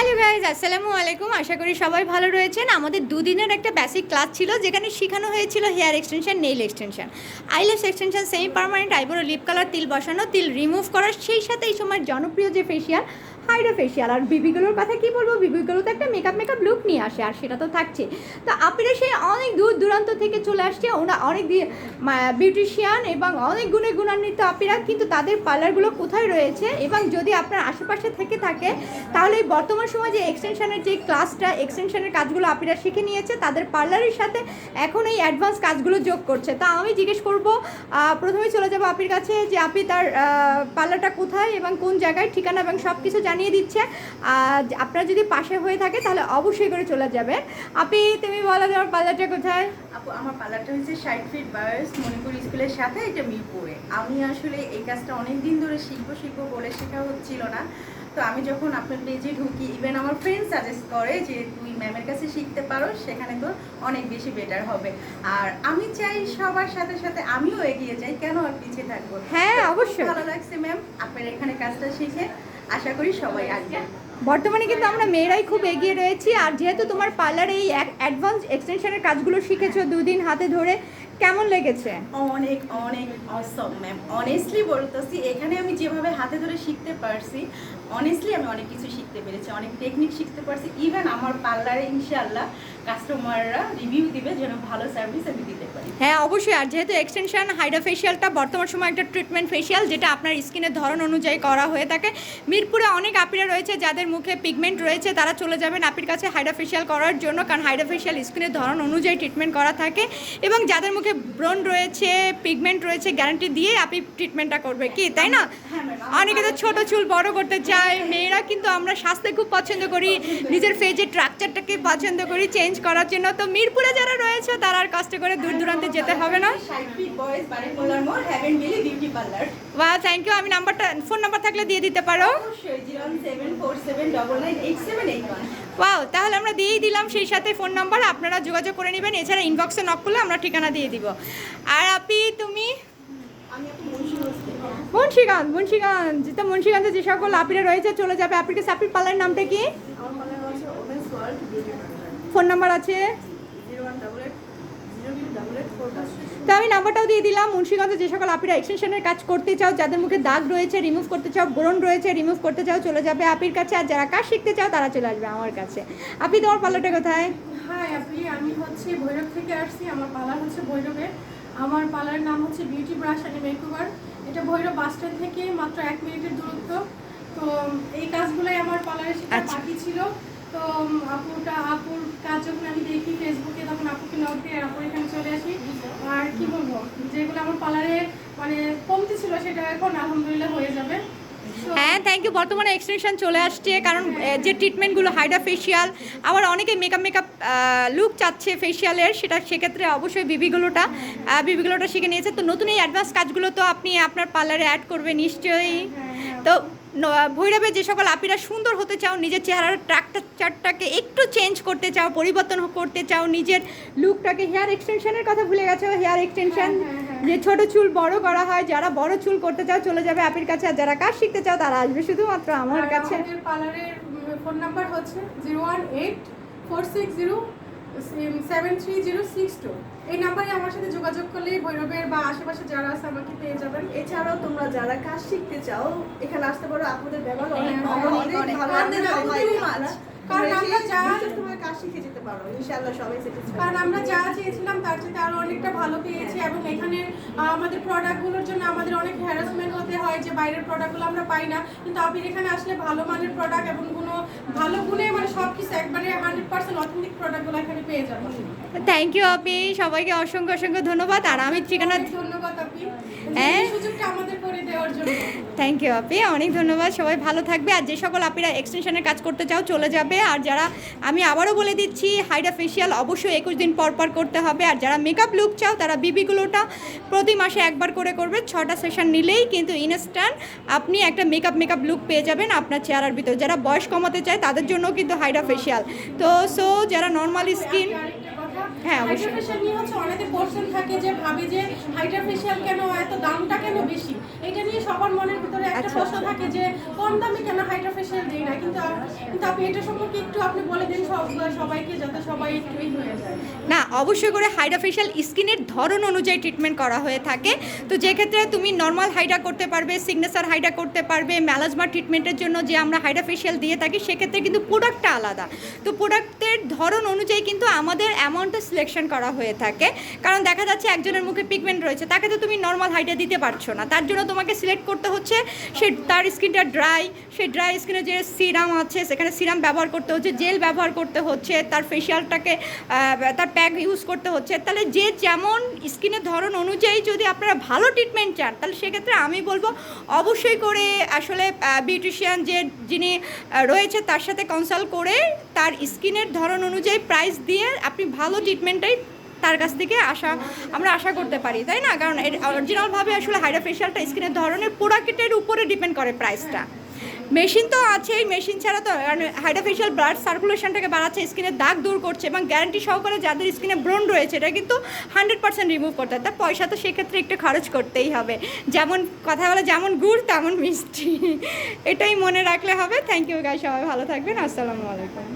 Hello guys, আসসালামু আলাইকুম। আশা করি সবাই ভালো রয়েছেন। আমাদের দুদিনের একটা বেসিক ক্লাস ছিল, যেখানে শেখানো হয়েছিল hair extension, nail extension, eyelash extension, semi permanent eyebrow, lip colour, তিল বসানো, তিল রিমুভ করার, সেই সাথে এই সময় জনপ্রিয় যে ফেশিয়াল, হাইড্রো ফেশিয়াল। আর বিবিগুলোর কথা কী বলবো, বিবিগুলো তো একটা মেকআপ লুক নিয়ে আসে, আর সেটা তো থাকছে। তো আপনারা সেই অনেক দূর দূরান্ত থেকে চলে আসছে, ওরা অনেক বিউটিশিয়ান এবং অনেক গুণান্বিত আপিরা, কিন্তু তাদের পার্লারগুলো কোথায় রয়েছে, এবং যদি আপনার আশেপাশে থেকে থাকে, তাহলে এই বর্তমান সময় যে এক্সটেনশনের যে ক্লাসটা, এক্সটেনশনের কাজগুলো আপিরা শিখে নিয়েছে, তাদের পার্লারের সাথে এখন এই অ্যাডভান্স কাজগুলো যোগ করছে। তা আমি জিজ্ঞেস করবো, প্রথমে চলে যাবো আপির কাছে, যে আপি তার পার্লারটা কোথায় এবং কোন জায়গায়, ঠিকানা এবং সব কিছু জানিয়ে দিচ্ছে। আপনার যদি পাশে হয়ে থাকে তাহলে অবশ্যই করে চলে যাবে। আপি, তুমি বলো যে আমার পার্লারটা কোথায়? আপু, আমার পার্লারটা হচ্ছে 60 ফিট বয়স মণিপুর স্কুলের সাথে, এটা মিরপুরে। আমি আসলে এই কাজটা অনেক দিন ধরে শিখবো বলে শেখা হচ্ছিল না। তো আমি যখন আপনার পেজে ঢুকি, ইভেন আমার ফ্রেন্ড সাজেস্ট করে যে তুই ম্যামের কাছে শিখতে পারো, সেখানে তো অনেক বেশি বেটার হবে। আর আমি চাই সবার সাথে সাথে আমিও এগিয়ে যাই, কেন আর পিছিয়ে থাকবো। হ্যাঁ, অবশ্যই ভালো লাগছে ম্যাম আপনার এখানে কাজটা শিখে। আশা করি সবাই আসবে। বর্তমানে কিন্তু আমরা মেয়েরাই খুব এগিয়ে রয়েছি। আর যেহেতু তোমার পার্লারে এই অ্যাডভান্স এক্সটেনশনের কাজগুলো শিখেছো দুদিন হাতে ধরে, কেমন লেগেছে? অনেক অনেক অসম ম্যাম, অনেস্টলি বলতেছি, এখানে আমি যেভাবে হাতে ধরে শিখতে পারছি, অনেস্টলি আমি অনেক কিছু শিখতে পেরেছি, অনেক টেকনিক শিখতে পারছি। ইভেন আমার পার্লারে ইনশাআল্লাহ কাস্টমাররা রিভিউ দিবে যেন ভালো সার্ভিস আমি দিতে পারি। হ্যাঁ, অবশ্যই। আর যেহেতু এক্সটেনশন হাইড্রো ফেশিয়ালটা বর্তমান সময় একটা ট্রিটমেন্ট ফেশিয়াল, যেটা আপনার স্কিনের ধরন অনুযায়ী করা হয়ে থাকে। মিরপুরে অনেক আপিরা রয়েছে যাদের মুখে পিগমেন্ট রয়েছে, তারা চলে যাবেন আপির কাছে হাইড্রো ফেশিয়াল করার জন্য, কারণ হাইড্রো ফেশিয়াল স্কিনের ধরন অনুযায়ী ট্রিটমেন্ট করা থাকে। এবং যাদের মুখে ব্রণ রয়েছে, পিগমেন্ট রয়েছে, গ্যারান্টি দিয়ে আপনি ট্রিটমেন্টটা করবে, কি তাই না? অনেকে তো ছোটো চুল বড় করতে চায়, মেয়েরা কিন্তু আমরা স্বাস্থ্য খুব পছন্দ করি, নিজের ফেজের স্ট্রাকচারটাকে পছন্দ করি চেঞ্জ করার জন্য। তো মিরপুরে যারা রয়েছে তারা আর কষ্ট করে দূর দূরান্তে যেতে হবে না। বা থ্যাংক ইউ। আমি ফোন নাম্বার থাকলে দিয়ে দিতে পারো। ওয়াও, তাহলে আমরা দিয়েই দিলাম, সেই সাথে ফোন নাম্বার, আপনারা যোগাযোগ করে নেবেন। এছাড়া ইনবক্সে নক করলে আমরা ঠিকানা দিয়ে দিব। আর আপি, তুমি? মুন্সিগঞ্জ। তো মুন্সিগঞ্জে যে সকল আপিরা রয়েছে চলে যাবে আপির কাছে। আপির পার্লারের নামটা কি? ফোন নাম্বার আছে? তো আমি নাম্বারটাও দিয়ে দিলাম। মুন্সিগঞ্জে যে সকল আপিরা এক্সটেনশনের কাজ করতে চাও, যাদের মুখে দাগ রয়েছে রিমুভ করতে চাও, ব্রণ রয়েছে রিমুভ করতে চাও, চলে যাবে আপির কাছে। আর যারা কাজ শিখতে চাও তারা চলে আসবে আমার কাছে। আপনি, তোমার পার্লারটা কোথায়? হ্যাঁ আপনি, আমি হচ্ছে ভৈরব থেকে আসছি। আমার পার্লার হচ্ছে ভৈরবে। আমার পার্লারের নাম হচ্ছে বিউটি ব্রাশ অ্যান্ড মেকওভার। এটা ভৈরব বাস স্ট্যান্ড থেকে মাত্র 1 মিনিটের দূরত্ব। তো এই কাজগুলোই আমার পার্লারে শেখার বাকি ছিল। তো আপুর কাজ যখন আমি দেখি ফেসবুকে, তখন আপুকে নক দিয়ে আর আপুর এখানে চলে আসি। আর কি বলবো, যেগুলো আমার পার্লারে মানে কমতি ছিল, সেটা এখন আলহামদুলিল্লাহ হয়ে যাবে। হ্যাঁ, থ্যাংক ইউ। বর্তমানে এক্সটেনশন চলে আসছে, কারণ যে ট্রিটমেন্টগুলো হাইড্রা ফেশিয়াল, আবার অনেকে মেকআপ লুক চাচ্ছে ফেশিয়ালের, সেক্ষেত্রে অবশ্যই বিবিগুলোটা শিখে নিয়েছে। তো নতুন এই অ্যাডভান্স কাজগুলো তো আপনি আপনার পার্লারে অ্যাড করবেন নিশ্চয়ই। তো ভৈরবে যে সকল আপিরা সুন্দর হতে চাও, নিজের চেহারার স্ট্রাকচারটাকে একটু চেঞ্জ করতে চাও, পরিবর্তন করতে চাও, নিজের লুকটাকে, হেয়ার এক্সটেনশনের কথা ভুলে গেছো, হেয়ার এক্সটেনশন যে ছোট চুল বড় করা হয়, যারা বড় চুল করতে চাও চলে যাবে আপির কাছে। আর যারা কাজ শিখতে চাও তারা আসবে শুধুমাত্র আমার কাছে। আমাদের পার্লারের ফোন নাম্বার হচ্ছে 01846073062। এই নাম্বারে আমার সাথে যোগাযোগ করলে ভৈরবের বা আশেপাশে যারা আছে আমাকে পেয়ে যাবেন। এছাড়াও তোমরা যারা কাজ শিখতে চাও এখানে আসতে পারো। আপনাদের ব্যবহার অনেক ভালো, কারণ আমরা যা কাজ শিখে যেতে পারো ইনশাআল্লাহ সবাই স্যাটিসফাই। কারণ আমরা যা চেয়েছিলাম তার চেয়ে আরো অনেকটা ভালো পেয়েছি। এবং এখানে আমাদের প্রোডাক্টগুলোর জন্য আমাদের অনেক হ্যারাসমেন্ট হতে হয় যে বাইরের প্রোডাক্টগুলো আমরা পাই না, কিন্তু আপনি এখানে আসলে ভালো মানের প্রোডাক্ট এবং ভালো গুণে মানে সব কিছু একবারে 100% অথেন্টিক প্রোডাক্টগুলো এখানে পেয়ে যাবেন। থ্যাংক ইউ আপি, সবাইকে অসংখ্য ধন্যবাদ। আর আমি ঠিকানা, ধন্যবাদ আপনি হ্যাঁ, সুযোগটা আমাদের করে দেওয়ার জন্য। থ্যাংক ইউ আপি, অনেক ধন্যবাদ। সবাই ভালো থাকবে। আর যে সকল আপিরা এক্সটেনশনের কাজ করতে চাও চলে যাবে। আর যারা, আমি আবারও বলে দিচ্ছি, হাইড্রা ফেশিয়াল অবশ্যই 21 দিন পর করতে হবে। আর যারা মেকআপ লুক চাও তারা বিবিগুলোটা প্রতি মাসে একবার করে করবে। 6টা সেশন নিলেই কিন্তু ইনস্ট্যান্ট আপনি একটা মেকআপ লুক পেয়ে যাবেন আপনার চেহারার ভিতরে। যারা বয়স কমাতে চায় তাদের জন্য কিন্তু হাইড্রা ফেশিয়াল। তো যারা নর্মাল স্কিন, হ্যাঁ, অবশ্যই। হাইড্রা ফেশিয়াল নিয়ে হচ্ছে অনেকে কোশ্চেন থাকে যে ভাবে যে হাইড্রা ফেশিয়াল কেন এত দামটা কেন বেশি, এটা নিয়ে সবার মনের ভিতরে একটা আচ্ছা, প্রশ্ন আচ্ছা। থাকে যে কম দামে কেন হাইড্রা ফেশিয়াল দেই না, কিন্তু আপনি এটা সম্পর্কে একটু আপনি বলে দিন সবাইকে, যাতে সবাই একটু হয়ে যায়। না, অবশ্যই করে হাইড্রা ফেশিয়াল স্কিনের ধরন অনুযায়ী ট্রিটমেন্ট করা হয়ে থাকে। তো যে ক্ষেত্রে তুমি নর্মাল হাইড্রা করতে পারবে, সিগনেচার হাইড্রা করতে পারবে, ম্যালাজমা ট্রিটমেন্টের জন্য যে আমরা হাইড্রা ফেশিয়াল দিয়ে থাকি সেক্ষেত্রে কিন্তু প্রোডাক্টটা আলাদা। তো প্রোডাক্টের ধরন অনুযায়ী কিন্তু আমাদের অ্যামাউন্টটা সিলেকশন করা হয়ে থাকে। কারণ দেখা যাচ্ছে একজনের মুখে পিগমেন্ট রয়েছে, তাকে তো তুমি নর্মাল হাইড্রা দিতে পারছো না, তার জন্য তোমাকে সিলেক্ট করতে হচ্ছে তার স্কিনটা ড্রাই, সেই ড্রাই স্কিনে যে সিরাম আছে সেখানে সিরাম ব্যবহার করতে হচ্ছে, জেল ব্যবহার করতে হচ্ছে, তার ফেশিয়ালটাকে তার প্যাক ইউজ করতে হচ্ছে। তাহলে যে যেমন স্কিনের ধরন অনুযায়ী যদি আপনারা ভালো ট্রিটমেন্ট চান, তাহলে সেক্ষেত্রে আমি বলবো অবশ্যই করে আসলে বিউটিশিয়ান যিনি রয়েছে তার সাথে কনসাল্ট করে তার স্কিনের ধরন অনুযায়ী প্রাইস দিয়ে আপনি ভালো ট্রিটমেন্টটাই তার কাছ থেকে আমরা আশা করতে পারি, তাই না? কারণ অরিজিনালভাবে আসলে হাইড্রা ফেশিয়ালটা স্কিনের ধরনের প্রোডাক্টের উপরে ডিপেন্ড করে প্রাইসটা। মেশিন তো আছেই, মেশিন ছাড়া তো হাইড্রা ফেশিয়াল ব্লাড সার্কুলেশনটাকে বাড়াচ্ছে, স্কিনের দাগ দূর করছে এবং গ্যারান্টি সহকারে যাদের স্কিনে ব্রণ রয়েছে এটা কিন্তু 100% রিমুভ করতে হয়। তা পয়সা তো সেক্ষেত্রে একটু খরচ করতেই হবে, যেমন কথা বলে যেমন গুড় তেমন মিষ্টি, এটাই মনে রাখলে হবে। থ্যাংক ইউ গাইস, সবাই ভালো থাকবেন, আসসালামু আলাইকুম।